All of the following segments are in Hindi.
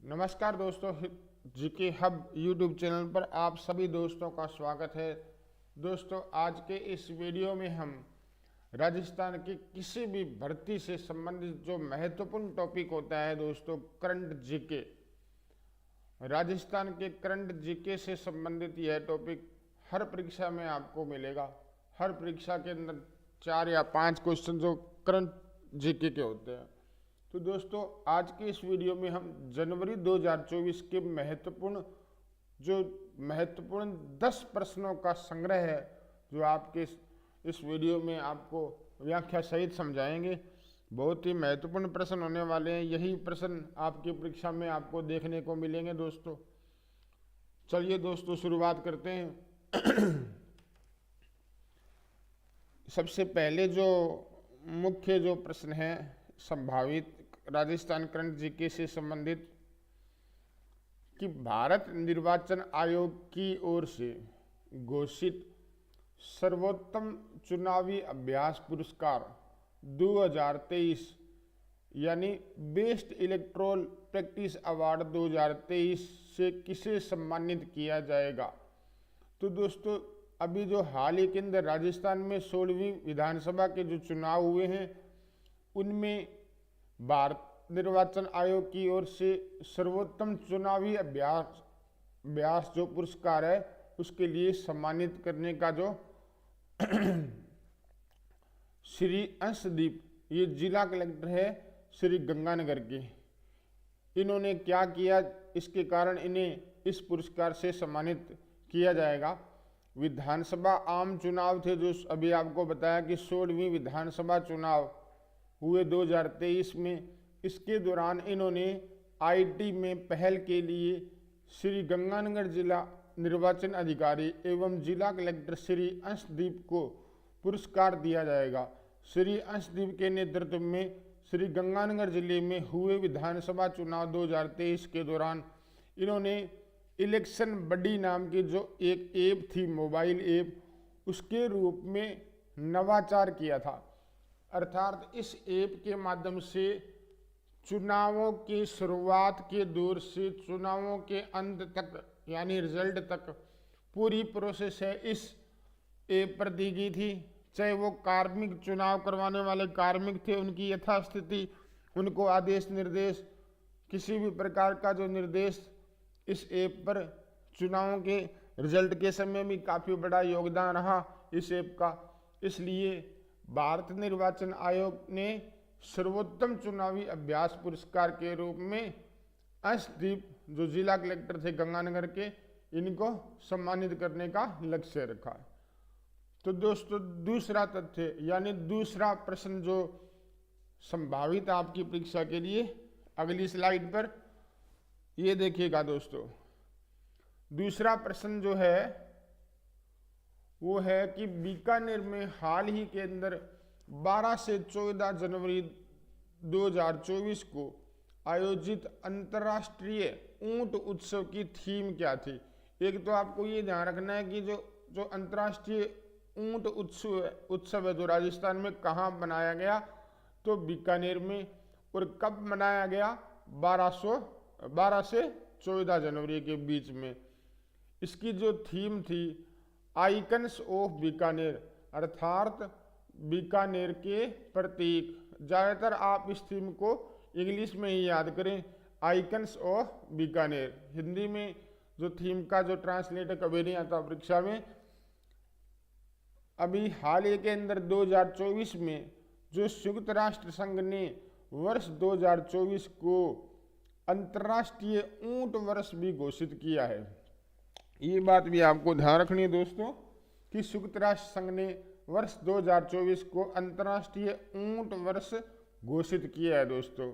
नमस्कार दोस्तों, जीके हब यूट्यूब चैनल पर आप सभी दोस्तों का स्वागत है। दोस्तों, आज के इस वीडियो में हम राजस्थान की किसी भी भर्ती से संबंधित जो महत्वपूर्ण टॉपिक होता है दोस्तों, करंट जीके, राजस्थान के करंट जीके से संबंधित यह टॉपिक हर परीक्षा में आपको मिलेगा। हर परीक्षा के अंदर 4 या 5 क्वेश्चन जो करंट जीके के होते हैं। तो दोस्तों, आज के इस वीडियो में हम जनवरी 2024 के महत्वपूर्ण 10 प्रश्नों का संग्रह है, जो आपके इस वीडियो में आपको व्याख्या सहित समझाएंगे। बहुत ही महत्वपूर्ण प्रश्न होने वाले हैं। यही प्रश्न आपकी परीक्षा में आपको देखने को मिलेंगे दोस्तों। चलिए दोस्तों, शुरुआत करते हैं। सबसे पहले जो मुख्य जो प्रश्न है संभावित राजस्थान करंट जीके से संबंधित, कि भारत निर्वाचन आयोग की ओर से घोषित सर्वोत्तम चुनावी अभ्यास पुरस्कार 2023 यानी बेस्ट इलेक्टोरल प्रैक्टिस अवार्ड 2023 से किसे सम्मानित किया जाएगा। तो दोस्तों, अभी जो हाल ही के अंदर राजस्थान में 16वीं विधानसभा के जो चुनाव हुए हैं, उनमें भारत निर्वाचन आयोग की ओर से सर्वोत्तम चुनावी अभ्यास जो पुरस्कार है, उसके लिए सम्मानित करने का जो श्री अंशदीप, ये जिला कलेक्टर है श्री गंगानगर के, इन्होंने क्या किया, इसके कारण इन्हें इस पुरस्कार से सम्मानित किया जाएगा। विधानसभा आम चुनाव थे, जो अभी आपको बताया कि 16वीं विधानसभा चुनाव हुए 2023 में। इसके दौरान इन्होंने आईटी में पहल के लिए श्री गंगानगर जिला निर्वाचन अधिकारी एवं जिला कलेक्टर श्री अंशदीप को पुरस्कार दिया जाएगा। श्री अंशदीप के नेतृत्व में श्री गंगानगर जिले में हुए विधानसभा चुनाव 2023 के दौरान इन्होंने इलेक्शन बडी नाम की जो एक ऐप थी, मोबाइल ऐप, उसके रूप में नवाचार किया था। अर्थात इस ऐप के माध्यम से चुनावों की शुरुआत के दौर से चुनावों के अंत तक यानी रिजल्ट तक पूरी प्रोसेस है इस ऐप पर दी गई थी। चाहे वो कार्मिक चुनाव करवाने वाले कार्मिक थे, उनकी यथास्थिति, उनको आदेश निर्देश, किसी भी प्रकार का जो निर्देश इस ऐप पर, चुनावों के रिजल्ट के समय भी काफ़ी बड़ा योगदान रहा इस ऐप का। इसलिए भारत निर्वाचन आयोग ने सर्वोत्तम चुनावी अभ्यास पुरस्कार के रूप में अंशदीप, जो जिला कलेक्टर थे गंगानगर के, इनको सम्मानित करने का लक्ष्य रखा है। तो दोस्तों, दूसरा तथ्य यानी दूसरा प्रश्न जो संभावित आपकी परीक्षा के लिए, अगली स्लाइड पर ये देखिएगा दोस्तों। दूसरा प्रश्न जो है वो है कि बीकानेर में हाल ही के अंदर 12 से 14 जनवरी 2024 को आयोजित अंतर्राष्ट्रीय ऊंट उत्सव की थीम क्या थी। एक तो आपको ये ध्यान रखना है कि जो अंतर्राष्ट्रीय ऊंट उत्सव है जो राजस्थान में कहाँ मनाया गया, तो बीकानेर में, और कब मनाया गया, 12 से 14 जनवरी के बीच में। इसकी जो थीम थी आइकन्स ऑफ बीकानेर, अर्थात बीकानेर के प्रतीक। ज़्यादातर आप इस थीम को इंग्लिश में ही याद करें, आइकन्स ऑफ बीकानेर। हिंदी में जो थीम का जो ट्रांसलेटर कभी नहीं आता परीक्षा में। अभी हाल ही के अंदर 2024 में जो संयुक्त राष्ट्र संघ ने वर्ष 2024 को अंतर्राष्ट्रीय ऊंट वर्ष भी घोषित किया है। ये बात भी आपको ध्यान रखनी है दोस्तों, कि संयुक्त राष्ट्र संघ ने वर्ष 2024 को अंतर्राष्ट्रीय ऊंट वर्ष घोषित किया है दोस्तों।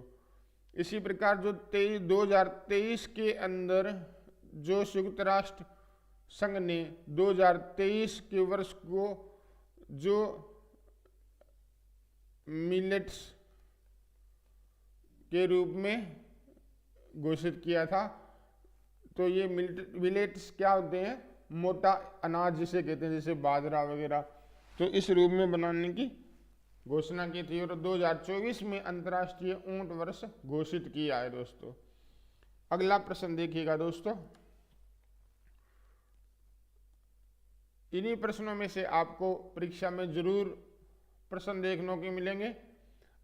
इसी प्रकार जो 2023 के अंदर जो संयुक्त राष्ट्र संघ ने 2023 के वर्ष को जो मिलेट्स के रूप में घोषित किया था। तो ये मिलेट्स क्या होते हैं, मोटा अनाज जिसे कहते हैं, जैसे बाजरा वगैरह, तो इस रूप में बनाने की घोषणा की थी और 2024 में अंतर्राष्ट्रीय ऊंट वर्ष घोषित किया है दोस्तों। अगला प्रश्न देखिएगा दोस्तों, इन्हीं प्रश्नों में से आपको परीक्षा में जरूर प्रश्न देखने को मिलेंगे।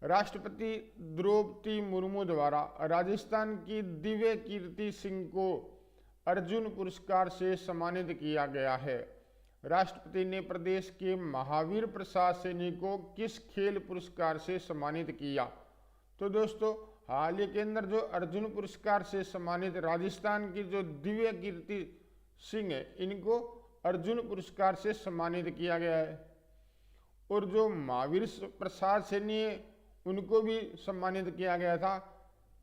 राष्ट्रपति द्रौपदी मुर्मू द्वारा राजस्थान की दिव्य कीर्ति सिंह को अर्जुन पुरस्कार से सम्मानित किया गया है। राष्ट्रपति ने प्रदेश के महावीर प्रसाद सैनी को किस खेल पुरस्कार से सम्मानित किया? तो दोस्तों, हाल ही के अंदर जो अर्जुन पुरस्कार से सम्मानित राजस्थान की जो दिव्य कीर्ति सिंह है, इनको अर्जुन पुरस्कार से सम्मानित किया गया है। और जो महावीर प्रसाद सैनी है, उनको भी सम्मानित किया गया था।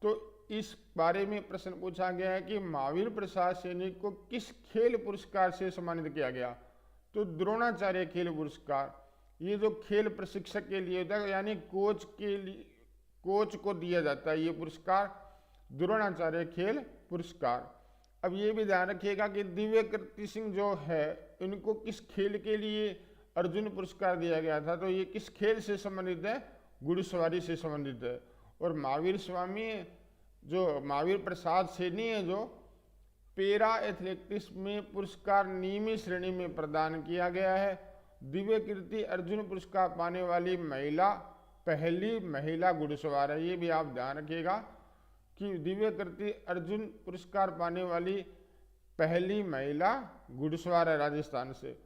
तो इस बारे में प्रश्न पूछा गया है कि महावीर प्रसाद सैनी को किस खेल पुरस्कार से सम्मानित किया गया? तो द्रोणाचार्य खेल पुरस्कार। ये जो खेल प्रशिक्षक के लिए होता है, यानी कोच के लिए, कोच को दिया जाता है ये पुरस्कार, द्रोणाचार्य खेल पुरस्कार। अब ये भी ध्यान रखिएगा कि दिव्य कीर्ति सिंह जो है, इनको किस खेल के लिए अर्जुन पुरस्कार दिया गया था? तो ये किस खेल से संबंधित है? घुड़सवारी से संबंधित है। और महावीर स्वामी जो महावीर प्रसाद सैनी है, जो पैरा एथलेटिक्स में पुरस्कार नीमी श्रेणी में प्रदान किया गया है। दिव्य कीर्ति अर्जुन पुरस्कार पाने वाली पहली महिला घुड़सवार है। ये भी आप ध्यान रखिएगा कि दिव्य कीर्ति अर्जुन पुरस्कार पाने वाली पहली महिला घुड़सवार है राजस्थान से।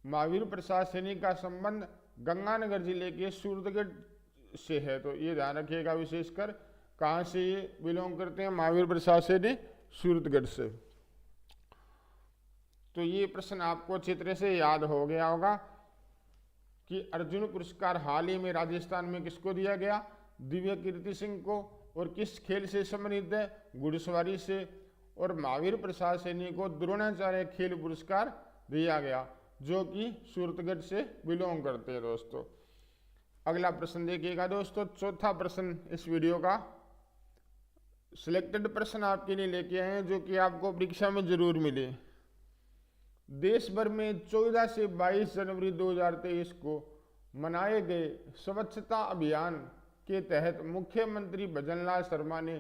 महावीर प्रसाद सैनी का संबंध गंगानगर जिले के सूरतगढ़ से है। तो ये ध्यान रखिएगा विशेषकर, कहाँ से ये बिलोंग करते हैं? महावीर प्रसाद सैनी सूरतगढ़ से। तो ये प्रश्न आपको अच्छी तरह से याद हो गया होगा कि अर्जुन पुरस्कार हाल ही में राजस्थान में किसको दिया गया? दिव्य कीर्ति सिंह को। और किस खेल से संबंधित है? घुड़सवारी से। और महावीर प्रसाद सैनी को द्रोणाचार्य खेल पुरस्कार दिया गया, जो कि सूरतगढ़ से बिलोंग करते हैं दोस्तों। अगला प्रश्न देखिएगा दोस्तों, चौथा प्रश्न इस वीडियो का सिलेक्टेड प्रश्न आपके लिए लेके आए हैं, जो कि आपको परीक्षा में जरूर मिले। देश भर में 14 से 22 जनवरी 2023 को मनाए गए स्वच्छता अभियान के तहत मुख्यमंत्री भजनलाल शर्मा ने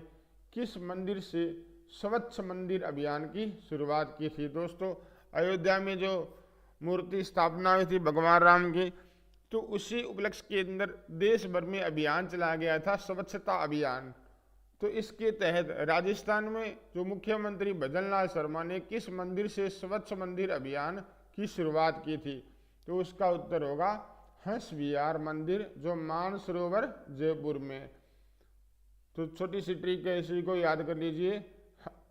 किस मंदिर से स्वच्छ मंदिर अभियान की शुरुआत की थी? दोस्तों, अयोध्या में जो मूर्ति स्थापना हुई थी भगवान राम की, तो उसी उपलक्ष्य के अंदर देश भर में अभियान चलाया गया था, स्वच्छता अभियान। तो इसके तहत राजस्थान में जो मुख्यमंत्री भजनलाल शर्मा ने किस मंदिर से स्वच्छ मंदिर अभियान की शुरुआत की थी? तो उसका उत्तर होगा हंस विहार मंदिर, जो मानसरोवर जयपुर में। तो छोटी सी ट्रिक है, इसी को याद कर लीजिए।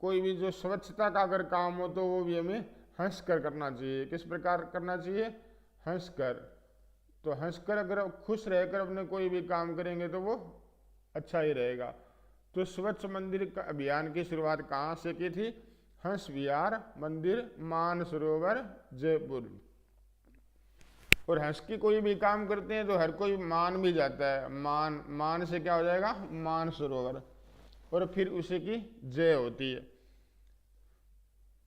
कोई भी जो स्वच्छता का अगर काम हो तो वो भी हमें हंस कर करना चाहिए। किस प्रकार करना चाहिए? हंस कर। तो हंस कर अगर खुश रहकर अपने कोई भी काम करेंगे तो वो अच्छा ही रहेगा। तो स्वच्छ मंदिर का अभियान की शुरुआत कहाँ से की थी? हंस विहार मंदिर, मानसरोवर जयपुर। और हंस की कोई भी काम करते हैं तो हर कोई मान भी जाता है। मान से क्या हो जाएगा? मानसरोवर। और फिर उसी की जय होती है।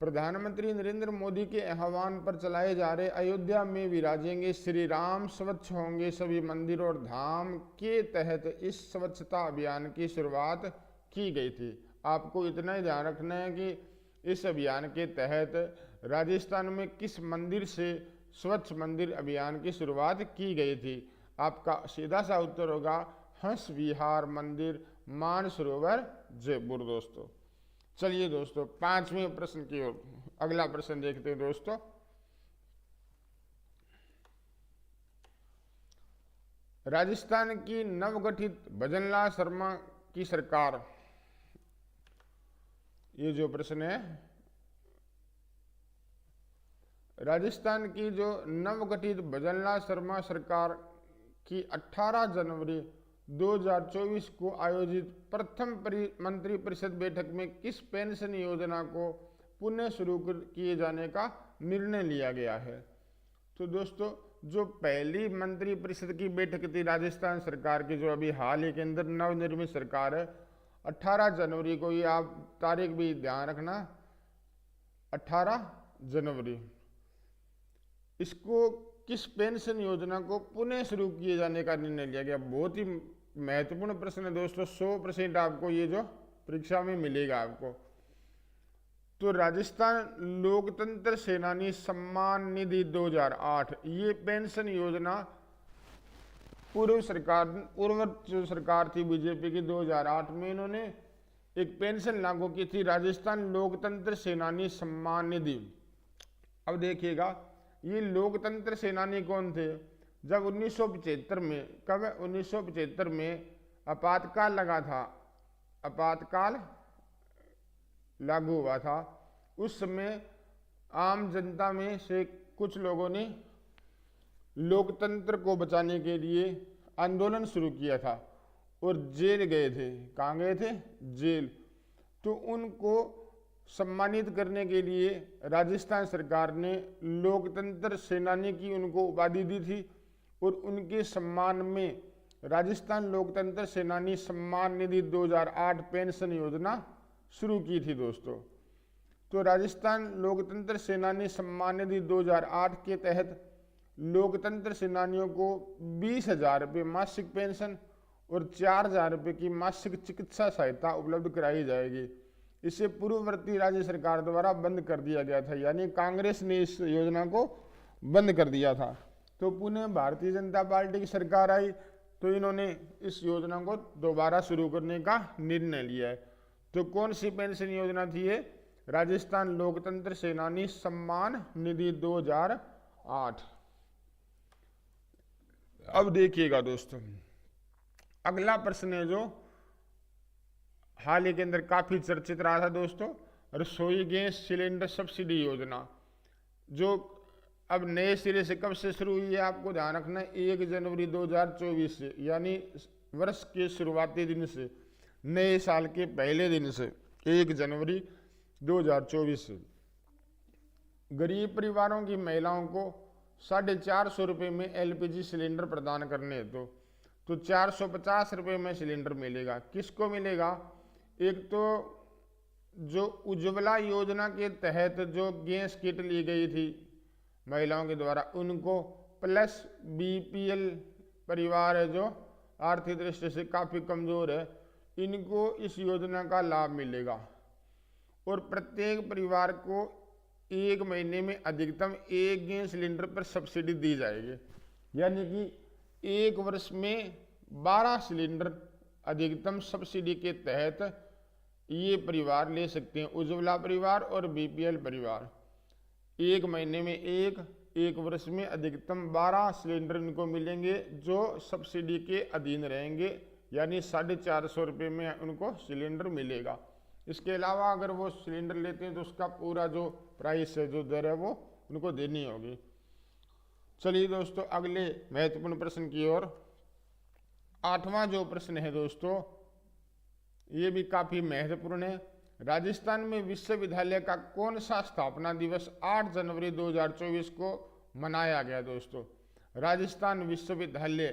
प्रधानमंत्री नरेंद्र मोदी के आह्वान पर चलाए जा रहे अयोध्या में विराजेंगे श्री राम, स्वच्छ होंगे सभी मंदिर और धाम के तहत इस स्वच्छता अभियान की शुरुआत की गई थी। आपको इतना ही ध्यान रखना है कि इस अभियान के तहत राजस्थान में किस मंदिर से स्वच्छ मंदिर अभियान की शुरुआत की गई थी? आपका सीधा सा उत्तर होगा हंस विहार मंदिर, मानसरोवर जयपुर। दोस्तों, चलिए दोस्तों, 5वें प्रश्न की ओर अगला प्रश्न देखते हैं दोस्तों। राजस्थान की नवगठित भजनलाल शर्मा की सरकार, ये जो प्रश्न है, राजस्थान की जो नवगठित भजनलाल शर्मा सरकार की 18 जनवरी 2024 को आयोजित प्रथम मंत्री परिषद बैठक में किस पेंशन योजना को पुनः शुरू किए जाने का निर्णय लिया गया है? तो दोस्तों, जो पहली मंत्री परिषद की बैठक थी राजस्थान सरकार की, जो अभी हाल ही के अंदर नवनिर्मित सरकार है, 18 जनवरी को, ये आप तारीख भी ध्यान रखना, 18 जनवरी, इसको किस पेंशन योजना को पुनः शुरू किए जाने का निर्णय लिया गया? बहुत ही महत्वपूर्ण प्रश्न है दोस्तों। 100% आपको ये जो परीक्षा में मिलेगा आपको। तो राजस्थान लोकतंत्र सेनानी सम्मान निधि 2008, ये पेंशन योजना पूर्व जो सरकार थी बीजेपी की, 2008 में इन्होंने एक पेंशन लागू की थी, राजस्थान लोकतंत्र सेनानी सम्मान निधि। अब देखिएगा ये लोकतंत्र सेनानी कौन थे? जब 1975 में, कब 1975 में आपातकाल लगा था, आपातकाल लागू हुआ था, उस समय आम जनता में से कुछ लोगों ने लोकतंत्र को बचाने के लिए आंदोलन शुरू किया था और जेल गए थे। कहाँ गए थे? जेल। तो उनको सम्मानित करने के लिए राजस्थान सरकार ने लोकतंत्र सेनानी की उनको उपाधि दी थी और उनके सम्मान में राजस्थान लोकतंत्र सेनानी सम्मान निधि 2008 पेंशन योजना शुरू की थी दोस्तों। तो राजस्थान लोकतंत्र सेनानी सम्मान निधि 2008 के तहत लोकतंत्र सेनानियों को 20,000 रुपये मासिक पेंशन और 4,000 रुपये की मासिक चिकित्सा सहायता उपलब्ध कराई जाएगी। इसे पूर्ववर्ती राज्य सरकार द्वारा बंद कर दिया गया था, यानी कांग्रेस ने इस योजना को बंद कर दिया था। तो पुनः भारतीय जनता पार्टी की सरकार आई तो इन्होंने इस योजना को दोबारा शुरू करने का निर्णय लिया है। तो कौन सी पेंशन योजना थी ये? राजस्थान लोकतंत्र सेनानी सम्मान निधि 2008। अब देखिएगा दोस्तों, अगला प्रश्न है जो हाल ही के अंदर काफी चर्चित रहा था दोस्तों, रसोई गैस सिलेंडर सब्सिडी योजना, जो अब नए सिरे से कब से शुरू हुई है आपको ध्यान रखना है, 1 जनवरी 2024 से, यानी वर्ष के शुरुआती दिन से, नए साल के पहले दिन से 1 जनवरी 2024 से गरीब परिवारों की महिलाओं को 450 रुपये में LPG सिलेंडर प्रदान करने हेतु तो 450 रुपये में सिलेंडर मिलेगा। किसको मिलेगा? एक तो जो उज्ज्वला योजना के तहत जो गैस किट ली गई थी महिलाओं के द्वारा उनको, प्लस BPL परिवार है जो आर्थिक दृष्टि से काफ़ी कमज़ोर है, इनको इस योजना का लाभ मिलेगा। और प्रत्येक परिवार को 1 महीने में अधिकतम 1 गैस सिलेंडर पर सब्सिडी दी जाएगी, यानी कि 1 वर्ष में 12 सिलेंडर अधिकतम सब्सिडी के तहत ये परिवार ले सकते हैं, उज्ज्वला परिवार और BPL परिवार। 1 महीने में 1 वर्ष में अधिकतम 12 सिलेंडर इनको मिलेंगे जो सब्सिडी के अधीन रहेंगे, यानी 450 रुपये में उनको सिलेंडर मिलेगा। इसके अलावा अगर वो सिलेंडर लेते हैं तो उसका पूरा जो प्राइस है, जो दर है, वो उनको देनी होगी। चलिए दोस्तों अगले महत्वपूर्ण प्रश्न की ओर। 8वां जो प्रश्न है दोस्तों, ये भी काफी महत्वपूर्ण है। राजस्थान में विश्वविद्यालय का कौन सा स्थापना दिवस 8 जनवरी 2024 को मनाया गया दोस्तों? राजस्थान विश्वविद्यालय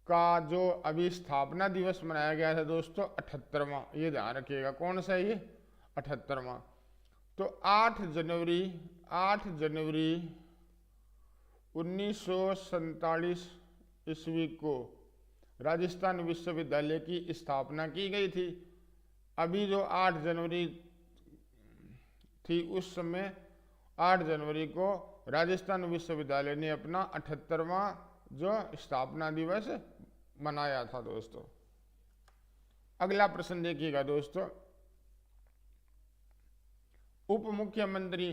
का जो अभी स्थापना दिवस मनाया गया था दोस्तों 78वां, ये ध्यान रखिएगा। कौन सा ये? 78वां। तो 8 जनवरी 1947 ईस्वी को राजस्थान विश्वविद्यालय की स्थापना की गई थी। अभी जो 8 जनवरी थी उस समय 8 जनवरी को राजस्थान विश्वविद्यालय ने अपना 78वां जो स्थापना दिवस मनाया था दोस्तों। अगला प्रश्न देखिएगा दोस्तों, उप मुख्यमंत्री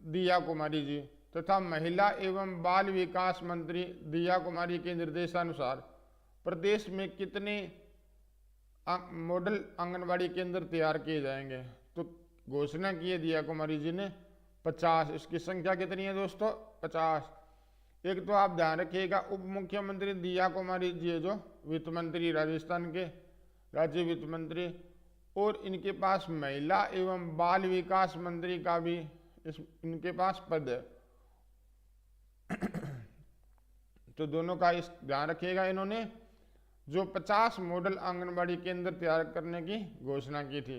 दिया कुमारी जी तथा महिला एवं बाल विकास मंत्री दिया कुमारी के निर्देशानुसार प्रदेश में कितने मॉडल आंगनबाड़ी केंद्र तैयार किए जाएंगे? तो घोषणा की है दिया कुमारी जी ने 50। इसकी संख्या कितनी है दोस्तों? 50। एक तो आप ध्यान रखिएगा, उप मुख्यमंत्री दिया कुमारी जी है जो वित्त मंत्री, राजस्थान के राज्य वित्त मंत्री, और इनके पास महिला एवं बाल विकास मंत्री का भी इनके पास पद है। तो दोनों का इस ध्यान रखिएगा। इन्होंने जो 50 मॉडल आंगनबाड़ी केंद्र तैयार करने की घोषणा की थी।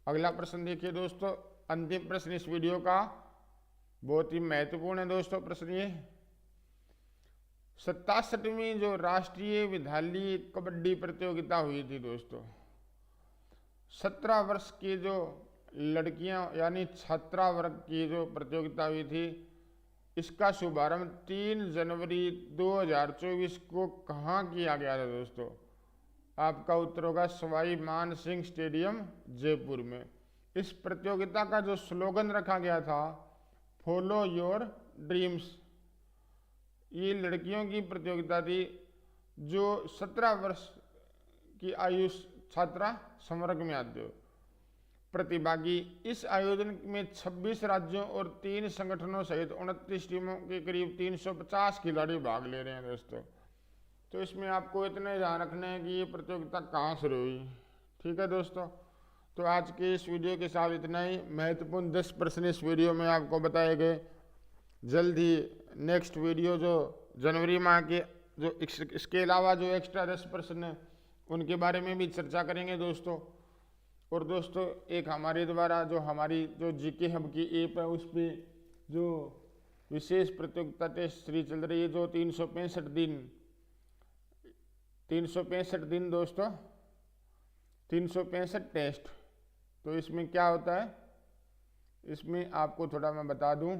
अगला प्रश्न देखिए दोस्तों, अंतिम प्रश्न इस वीडियो का, बहुत ही महत्वपूर्ण है दोस्तों प्रश्न ये। 67वीं जो राष्ट्रीय विद्यालय कबड्डी प्रतियोगिता हुई थी दोस्तों, 17 वर्ष की जो लड़कियां यानी छात्रा वर्ग की जो प्रतियोगिता हुई थी, इसका शुभारंभ 3 जनवरी 2024 को कहाँ किया गया था दोस्तों? आपका उत्तर होगा सवाई मान सिंह स्टेडियम जयपुर में। इस प्रतियोगिता का जो स्लोगन रखा गया था, फॉलो योर ड्रीम्स। ये लड़कियों की प्रतियोगिता थी जो 17 वर्ष की आयु छात्रा संवर्ग में आते हो। प्रतिभागी इस आयोजन में 26 राज्यों और 3 संगठनों सहित 29 टीमों के करीब 350 खिलाड़ी भाग ले रहे हैं दोस्तों। तो इसमें आपको इतना ध्यान रखना है कि ये प्रतियोगिता कहाँ शुरू हुई। ठीक है दोस्तों, तो आज के इस वीडियो के साथ इतना ही। महत्वपूर्ण 10 प्रश्न इस वीडियो में आपको बताए गए। जल्द ही नेक्स्ट वीडियो जो जनवरी माह के जो इसके अलावा जो एक्स्ट्रा 10 प्रश्न हैं उनके बारे में भी चर्चा करेंगे दोस्तों। और दोस्तों एक हमारे द्वारा जो हमारी जो जीके हब की ऐप है, उस पर जो विशेष प्रतियोगिता टेस्ट सीरीज चल रही है, जो 365 दिन दोस्तों, 365 टेस्ट। तो इसमें क्या होता है, इसमें आपको थोड़ा मैं बता दूं,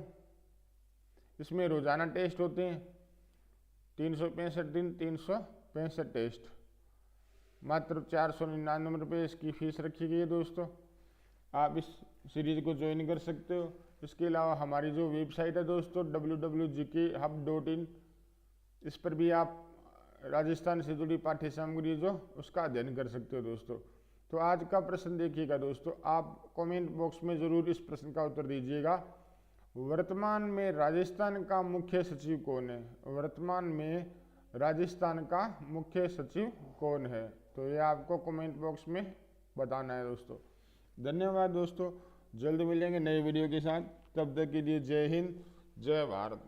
इसमें रोजाना टेस्ट होते हैं। 365 दिन 365 टेस्ट। मात्र 499 रुपये इसकी फीस रखी गई है दोस्तों। आप इस सीरीज को ज्वाइन कर सकते हो। इसके अलावा हमारी जो वेबसाइट है दोस्तों www.gkhub.in, इस पर भी आप राजस्थान से जुड़ी पाठ्य सामग्री जो उसका अध्ययन कर सकते हो दोस्तों। तो आज का प्रश्न देखिएगा दोस्तों, आप कमेंट बॉक्स में ज़रूर इस प्रश्न का उत्तर दीजिएगा। वर्तमान में राजस्थान का मुख्य सचिव कौन है? वर्तमान में राजस्थान का मुख्य सचिव कौन है? तो ये आपको कमेंट बॉक्स में बताना है दोस्तों। धन्यवाद दोस्तों, जल्द मिलेंगे नए वीडियो के साथ। तब तक के लिए जय हिंद, जय भारत।